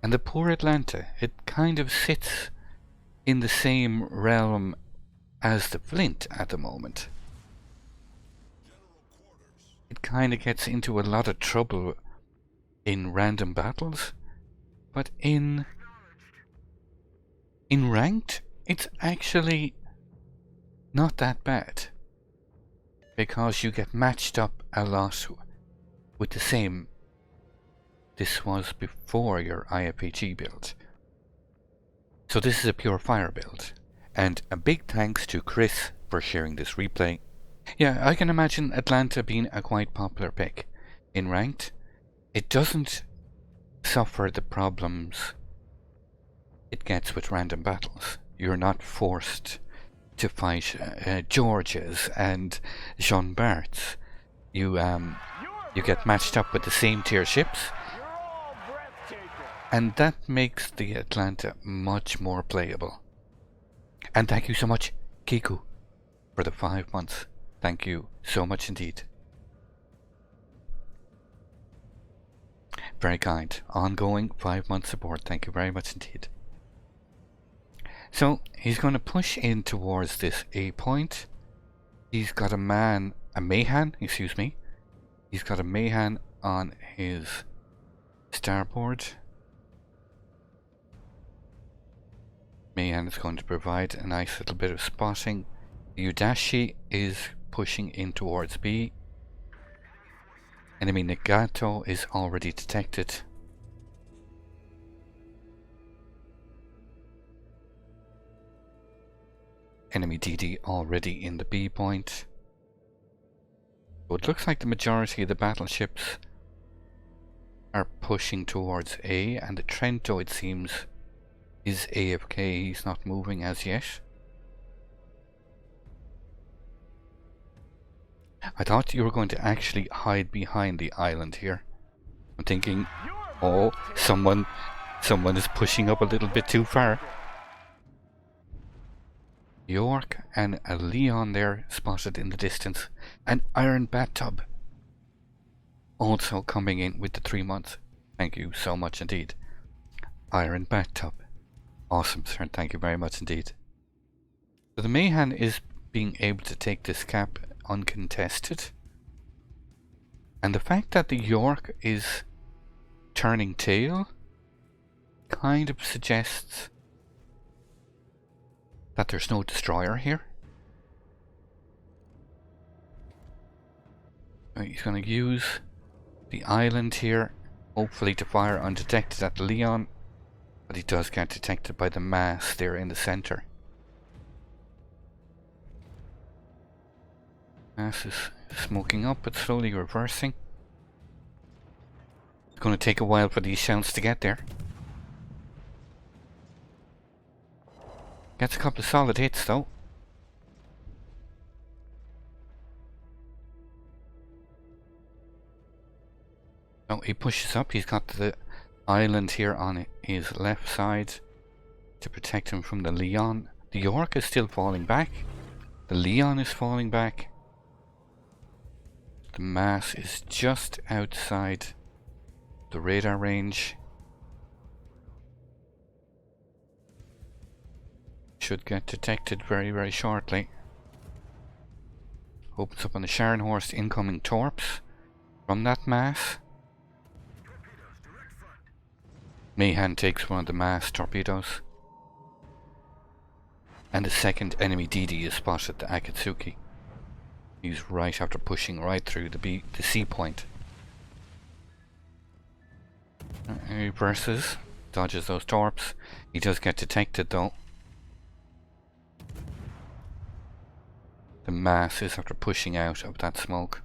And the poor Atlanta, it kind of sits in the same realm as the Flint at the moment. It kind of gets into a lot of trouble in random battles, but in ranked, it's actually not that bad, because you get matched up a lot with the same. This was before your IFPG build. So this is a pure fire build. And a big thanks to Chris for sharing this replay. Yeah, I can imagine Atlanta being a quite popular pick. In ranked, it doesn't suffer the problems it gets with random battles. You're not forced to fight Georges and Jean Barts. You get matched up with the same tier ships, and that makes the Atlanta much more playable. And thank you so much, Kiku, for the 5 months. Thank you so much indeed. Very kind. Ongoing 5-month support. Thank you very much indeed. So he's going to push in towards this A point. He's got a Mahan, excuse me. He's got a Mahan on his starboard. Mahan is going to provide a nice little bit of spotting. Udashi is pushing in towards B. Enemy Nagato is already detected. Enemy DD already in the B point. So it looks like the majority of the battleships are pushing towards A, and the Trento, it seems, is AFK. He's not moving as yet. I thought you were going to actually hide behind the island here. I'm thinking, oh, someone is pushing up a little bit too far. York and a Leon there spotted in the distance. An Iron Bathtub also coming in with the 3 months. Thank you so much indeed. Iron Bathtub. Awesome, sir. Thank you very much indeed. So the Mahan is being able to take this cap uncontested. And the fact that the York is turning tail kind of suggests that there's no destroyer here. He's going to use the island here, hopefully to fire undetected at the Leon, but he does get detected by the mass there in the center. Mass is smoking up but slowly reversing. It's going to take a while for these shells to get there. Gets a couple of solid hits though. Oh, he pushes up. He's got the island here on his left side to protect him from the Leon. The York is still falling back. The Leon is falling back. The mass is just outside the radar range. Should get detected very, very shortly. Opens up on the Scharnhorst, incoming torps from that mass. Mahan takes one of the mass torpedoes. And the second enemy DD is spotted, the Akatsuki. He's right after pushing right through the C point. He reverses, dodges those torps. He does get detected though. The mass is after pushing out of that smoke.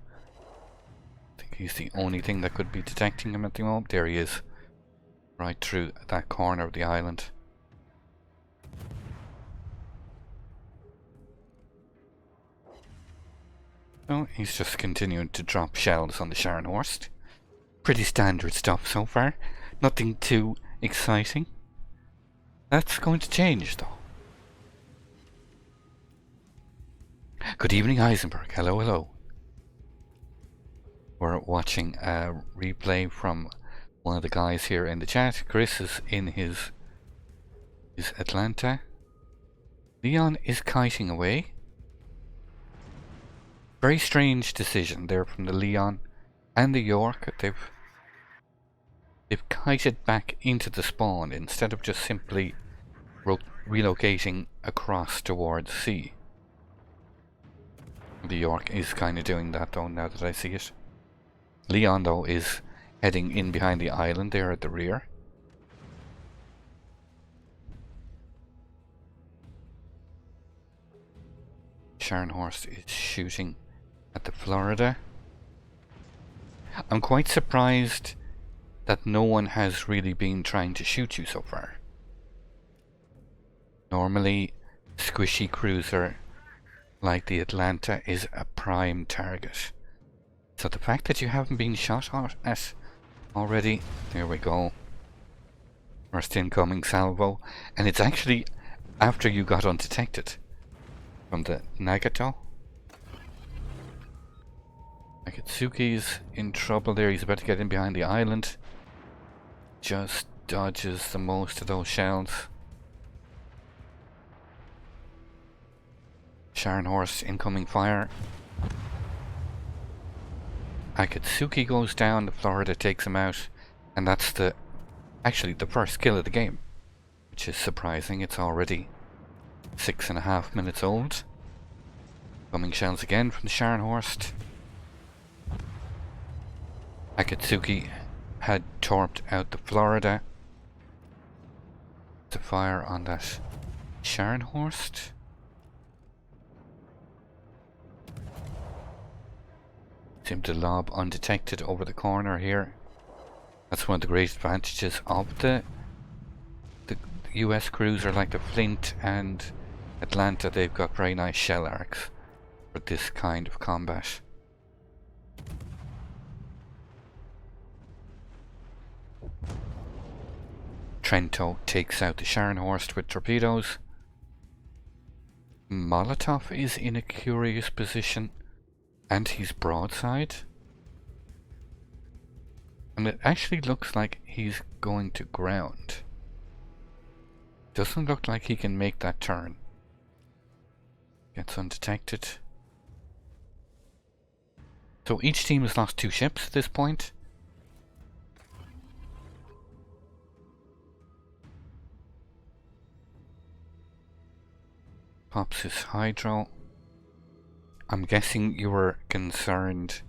I think he's the only thing that could be detecting him at the moment. There he is. Right through that corner of the island. So he's just continuing to drop shells on the Scharnhorst. Pretty standard stuff so far. Nothing too exciting. That's going to change though. Good evening, Heisenberg. Hello, hello. We're watching a replay from one of the guys here in the chat. Chris is in his Atlanta. Leon is kiting away. Very strange decision there from the Leon and the York. They've kited back into the spawn instead of just simply relocating across towards sea. The York is kind of doing that though, now that I see it. Leon though is heading in behind the island there at the rear. Scharnhorst is shooting at the Florida. I'm quite surprised that no one has really been trying to shoot you so far. Normally, squishy cruiser like the Atlanta is a prime target. So the fact that you haven't been shot at already, there we go. First incoming salvo, and it's actually after you got undetected from the Nagato. Akatsuki's in trouble there, he's about to get in behind the island. Just dodges the most of those shells. Scharnhorst incoming fire. Akatsuki goes down, the Florida takes him out, and that's actually the first kill of the game, which is surprising. It's already 6.5 minutes old. Coming shells again from the Scharnhorst. Akatsuki had torped out the Florida. To fire on that Scharnhorst. Seem to lob undetected over the corner here. That's one of the great advantages of the US cruiser like the Flint and Atlanta. They've got very nice shell arcs for this kind of combat. Trento takes out the Scharnhorst with torpedoes. Molotov is in a curious position. And he's broadside. And it actually looks like he's going to ground. Doesn't look like he can make that turn. Gets undetected. So each team has lost 2 ships at this point. Pops his hydro. I'm guessing you were concerned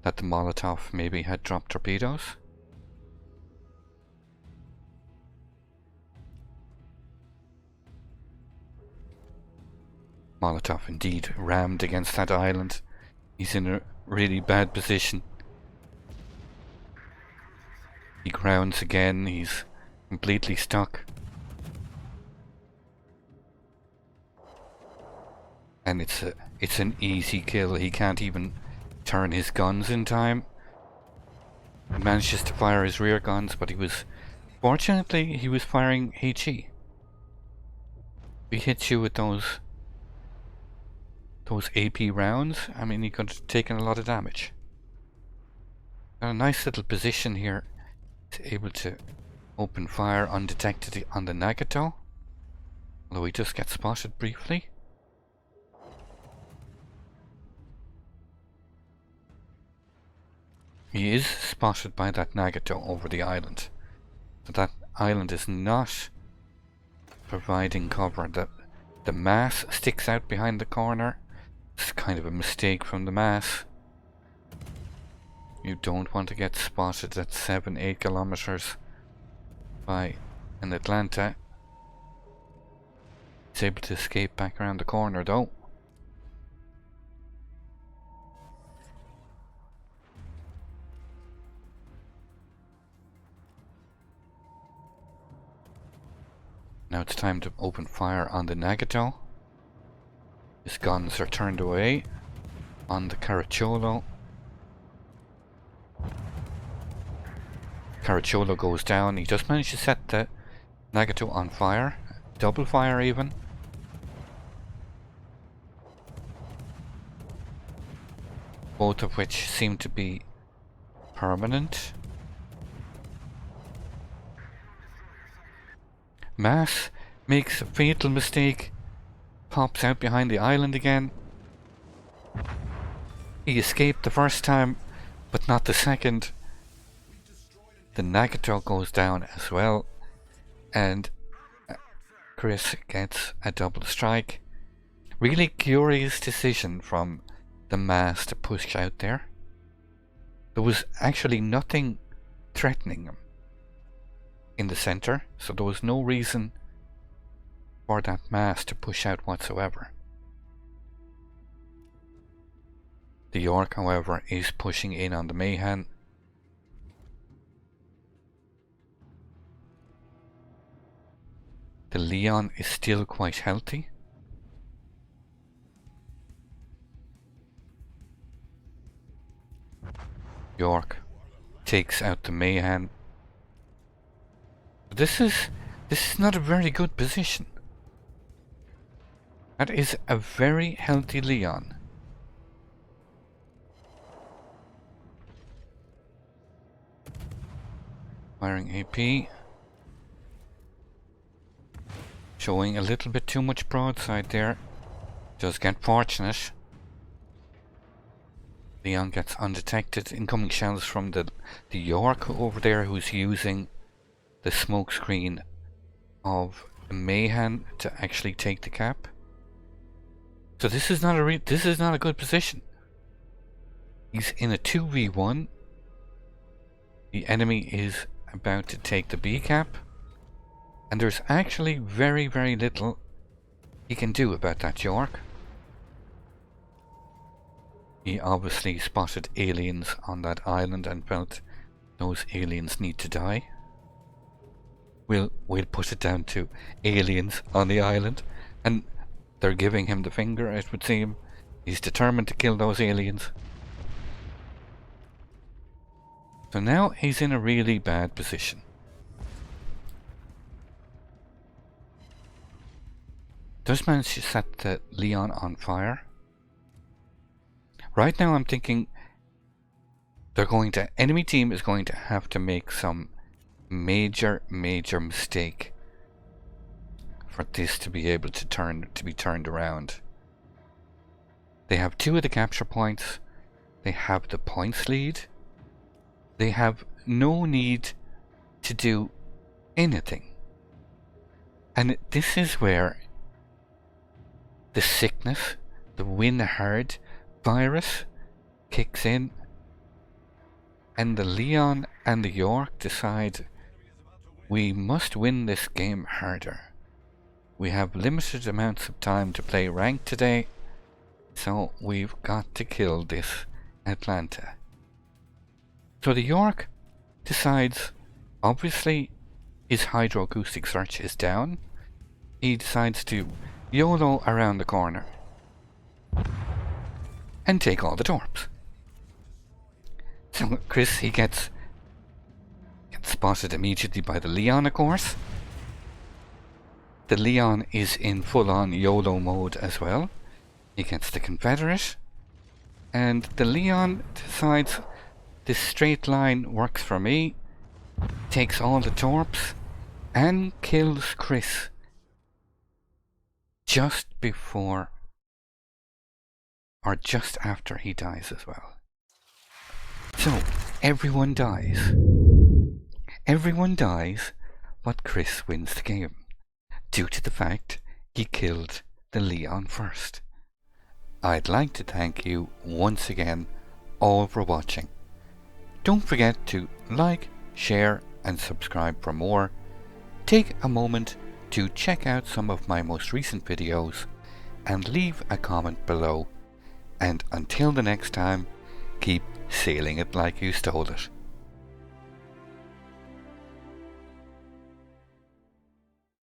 that the Molotov maybe had dropped torpedoes? Molotov indeed rammed against that island. He's in a really bad position. He grounds again, he's completely stuck. And it's an easy kill. He can't even turn his guns in time. He manages to fire his rear guns, but fortunately he was firing HE. He hits you with those AP rounds. I mean, he could have taken a lot of damage. Got a nice little position here. He's able to open fire undetected on the Nagato. Although he just gets spotted briefly. He is spotted by that Nagato over the island. So that island is not providing cover. The mass sticks out behind the corner. It's kind of a mistake from the mass. You don't want to get spotted at 7-8 kilometers by an Atlanta. He's able to escape back around the corner though. Now it's time to open fire on the Nagato. His guns are turned away on the Caracciolo. Caracciolo goes down. He just managed to set the Nagato on fire. Double fire even. Both of which seem to be permanent. Mass makes a fatal mistake, pops out behind the island again. He escaped the first time, but not the second. The Nagato goes down as well, and Chris gets a double strike. Really curious decision from the Mass to push out there. There was actually nothing threatening him in the center, so there was no reason for that Mass to push out whatsoever. The York, however, is pushing in on the Mayhem. The Leon is still quite healthy. York takes out the Mayhem. This is not a very good position. That is a very healthy Leon. Firing AP. Showing a little bit too much broadside there. Does get fortunate. Leon gets undetected. Incoming shells from the York over there, who's using the smoke screen of the Mayhem to actually take the cap. So this is not a good position. He's in a 2v1. The enemy is about to take the B cap, and there's actually very, very little he can do about that York. He obviously spotted aliens on that island and felt those aliens need to die. We'll put it down to aliens on the island, and they're giving him the finger, it would seem. He's determined to kill those aliens. So now he's in a really bad position. Does manage to set the Leon on fire. Right now I'm thinking enemy team is going to have to make some major mistake for this to be able to be turned around. They have 2 of the capture points. They have the points lead. They have no need to do anything. And this is where the sickness, the win hard virus kicks in, and the Leon and the York decide we must win this game harder. We have limited amounts of time to play ranked today, so we've got to kill this Atlanta. So the York decides, obviously his hydroacoustic search is down. He decides to Yolo around the corner and take all the torps. So Chris, he gets spotted immediately by the Leon, of course. The Leon is in full-on YOLO mode as well. He gets the Confederate, and the Leon decides this straight line works for me, takes all the torps, and kills Chris just before or just after he dies as well. So, everyone dies. Everyone dies, but Chris wins the game, due to the fact he killed the Leon first. I'd like to thank you once again all for watching. Don't forget to like, share and subscribe for more. Take a moment to check out some of my most recent videos and leave a comment below. And until the next time, keep sailing it like you stole it.